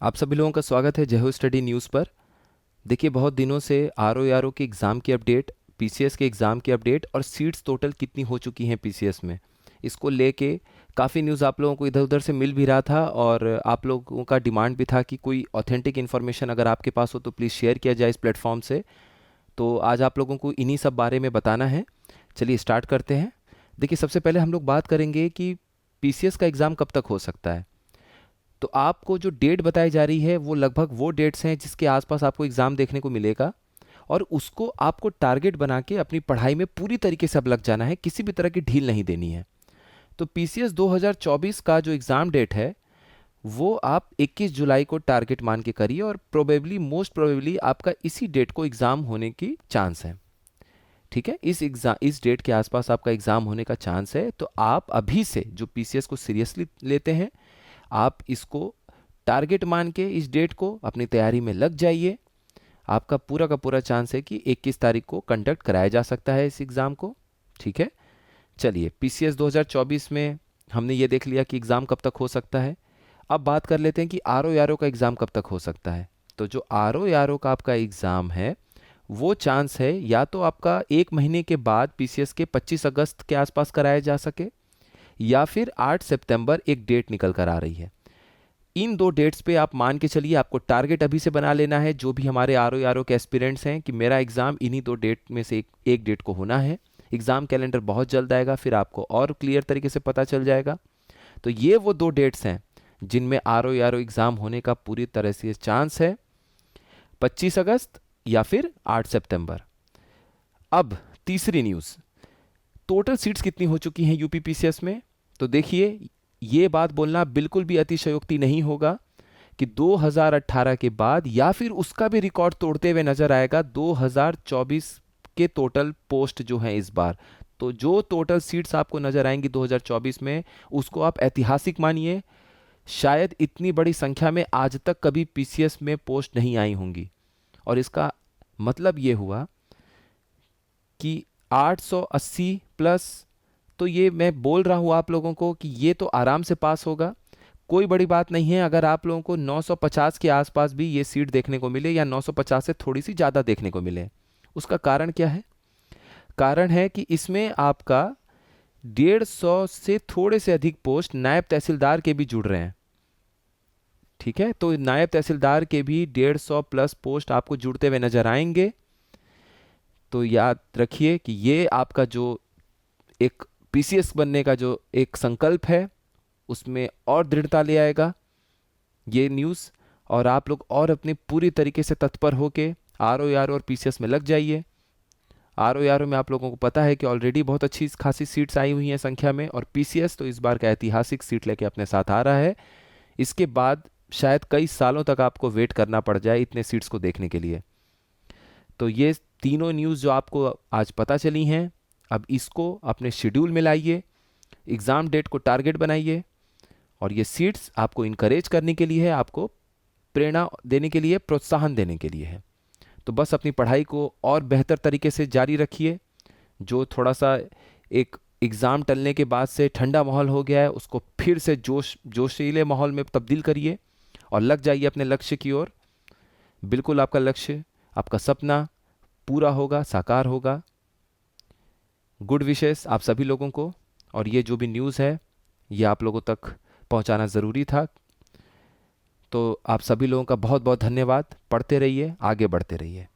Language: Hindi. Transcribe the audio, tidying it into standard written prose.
आप सभी लोगों का स्वागत है जय हो स्टडी न्यूज़ पर। देखिए, बहुत दिनों से आर ओ के एग्ज़ाम की अपडेट, पीसीएस के एग्ज़ाम की अपडेट और सीट्स टोटल कितनी हो चुकी हैं पीसीएस में, इसको लेके काफ़ी न्यूज़ आप लोगों को इधर उधर से मिल भी रहा था और आप लोगों का डिमांड भी था कि कोई ऑथेंटिक इन्फॉर्मेशन अगर आपके पास हो तो प्लीज़ शेयर किया जाए इस प्लेटफॉर्म से। तो आज आप लोगों को इन्हीं सब बारे में बताना है। चलिए स्टार्ट करते हैं। देखिए, सबसे पहले हम लोग बात करेंगे कि पीसीएस का एग्ज़ाम कब तक हो सकता है। तो आपको जो डेट बताई जा रही है वो लगभग वो डेट्स हैं जिसके आसपास आपको एग्ज़ाम देखने को मिलेगा और उसको आपको टारगेट बना के अपनी पढ़ाई में पूरी तरीके से अब लग जाना है, किसी भी तरह की ढील नहीं देनी है। तो पीसीएस 2024 का जो एग्ज़ाम डेट है वो आप 21 जुलाई को टारगेट मान के करिए और प्रोबेबली मोस्ट प्रोबेबली आपका इसी डेट को एग्ज़ाम होने की चांस है। ठीक है, इस डेट के आसपास आपका एग्ज़ाम होने का चांस है। तो आप अभी से जो पीसीएस को सीरियसली लेते हैं, आप इसको टारगेट मान के इस डेट को अपनी तैयारी में लग जाइए। आपका पूरा का पूरा चांस है कि 21 तारीख को कंडक्ट कराया जा सकता है इस एग्ज़ाम को। ठीक है, चलिए पीसीएस 2024 में हमने ये देख लिया कि एग्ज़ाम कब तक हो सकता है। अब बात कर लेते हैं कि आर ओ का एग्ज़ाम कब तक हो सकता है। तो जो आर ओ का आपका एग्ज़ाम है वो चांस है या तो आपका 1 महीने के बाद पीसीएस के 25 अगस्त के आसपास कराया जा सके, या फिर 8 सितंबर एक डेट निकल कर आ रही है। इन दो डेट्स पे आप मान के चलिए, आपको टारगेट अभी से बना लेना है जो भी हमारे आर ओ के एस्पिरेंट्स हैं कि मेरा एग्ज़ाम इन्हीं दो डेट में से एक डेट को होना है। एग्ज़ाम कैलेंडर बहुत जल्द आएगा, फिर आपको और क्लियर तरीके से पता चल जाएगा। तो ये वो दो डेट्स हैं जिनमें आर ओ एग्ज़ाम होने का पूरी तरह से चांस है, 25 अगस्त या फिर 8 सितंबर। अब तीसरी न्यूज़, टोटल सीट्स कितनी हो चुकी हैं यूपी पीसीएस में। तो देखिए, ये बात बोलना बिल्कुल भी अतिशयोक्ति नहीं होगा कि 2018 के बाद या फिर उसका भी रिकॉर्ड तोड़ते हुए नजर आएगा 2024 के टोटल पोस्ट जो हैं इस बार। तो जो टोटल सीट्स आपको नजर आएंगी 2024 में, उसको आप ऐतिहासिक मानिए। शायद इतनी बड़ी संख्या में आज तक कभी पीसीएस में पोस्ट नहीं आई होंगी। और इसका मतलब ये हुआ कि 880 प्लस, तो ये मैं बोल रहा हूँ आप लोगों को कि ये तो आराम से पास होगा। कोई बड़ी बात नहीं है अगर आप लोगों को 950 के आसपास भी ये सीट देखने को मिले या 950 से थोड़ी सी ज़्यादा देखने को मिले। उसका कारण क्या है? कारण है कि इसमें आपका 150 से थोड़े से अधिक पोस्ट नायब तहसीलदार के भी जुड़ रहे हैं। ठीक है, तो नायब तहसीलदार के भी 150 प्लस पोस्ट आपको जुड़ते हुए नजर आएंगे। तो याद रखिए कि ये आपका जो एक पीसीएस बनने का जो एक संकल्प है उसमें और दृढ़ता ले आएगा ये न्यूज़। और आप लोग और अपनी पूरी तरीके से तत्पर होके आर और पीसीएस में लग जाइए। आर में आप लोगों को पता है कि ऑलरेडी बहुत अच्छी खासी सीट्स आई हुई हैं संख्या में, और पीसीएस तो इस बार का ऐतिहासिक सीट लेके अपने साथ आ रहा है। इसके बाद शायद कई सालों तक आपको वेट करना पड़ जाए इतने सीट्स को देखने के लिए। तो ये तीनों न्यूज़ जो आपको आज पता चली हैं, अब इसको अपने शेड्यूल में लाइए, एग्ज़ाम डेट को टारगेट बनाइए। और ये सीट्स आपको इनकरेज करने के लिए है, आपको प्रेरणा देने के लिए, प्रोत्साहन देने के लिए है। तो बस अपनी पढ़ाई को और बेहतर तरीके से जारी रखिए। जो थोड़ा सा एक एग्ज़ाम टलने के बाद से ठंडा माहौल हो गया है उसको फिर से जोशीले माहौल में तब्दील करिए और लग जाइए अपने लक्ष्य की ओर। बिल्कुल आपका लक्ष्य, आपका सपना पूरा होगा, साकार होगा। गुड विशेस आप सभी लोगों को। और ये जो भी न्यूज़ है ये आप लोगों तक पहुंचाना ज़रूरी था। तो आप सभी लोगों का बहुत बहुत धन्यवाद। पढ़ते रहिए, आगे बढ़ते रहिए।